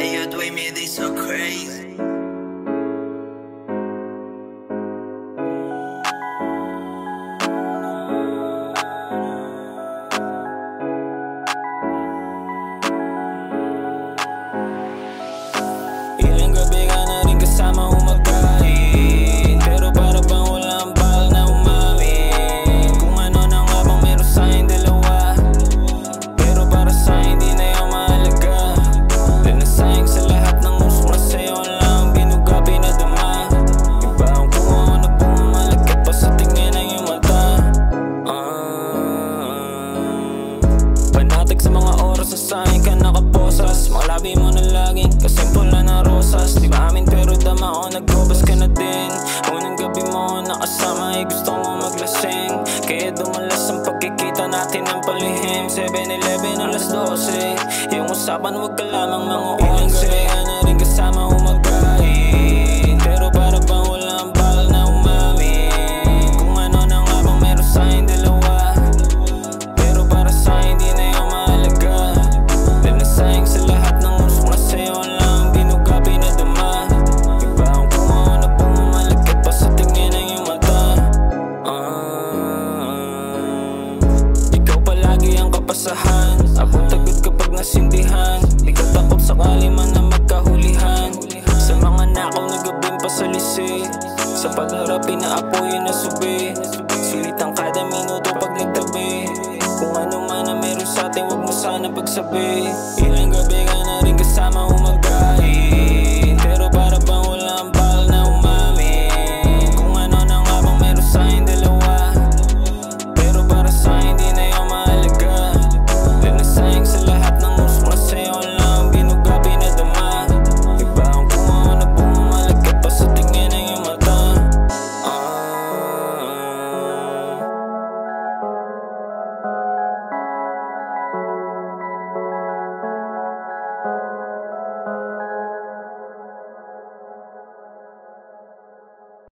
Hey, you doing me this so crazy. Ilang gabi ka na rin kasama umagain, pero para bang walang bal na umamin. Kung ano na nga bang meron sa'yo dalawa, pero para sa'yo di na yung mahalaga. Dahil nasayang sa lahat ng usok na sa'yo lang binuga pinadama. Iba ang kung ano pumalagkat pa sa tingin ng iyong mata. Panatag sa mga oras na sa'yo ka nakaposas. Mga labi mo na laging kasimpula na rosas. Di ba amin pero dama o nagrobas ka na din. Unang gabi mo nakasama ay gusto mo maglasing, kaya dumalas ang pagkikita natin ng palihim. 7-11 alas 12, yung usapan wag ka lamang mga 11. Ilang gabi ka na rin kasama umagain, pero para bang walang bal na umamin. Kung ano na nga bang meron sa'yo dalawa, pero para sa'yo di na yung mahalaga. Dahil nasayang sa lahat ng usok na sa'yo lang binuga pinadama. Iba ang kung ano pumalagkat pa sa tingin ng iyong mata. Ikaw palagi ang kapasahan, abot agad kapag nasindihan. Di ka takot sakali man na magkahulihan. Sa mga nakaw na gabing pasalisi, sa pagharap pinaapoy na subi. Sulit ang kada minuto pag nagtabi. Kung ano man na meron sa'tin wag mo sana pagsabi. Ilang gabi ka na rin kasama umaga,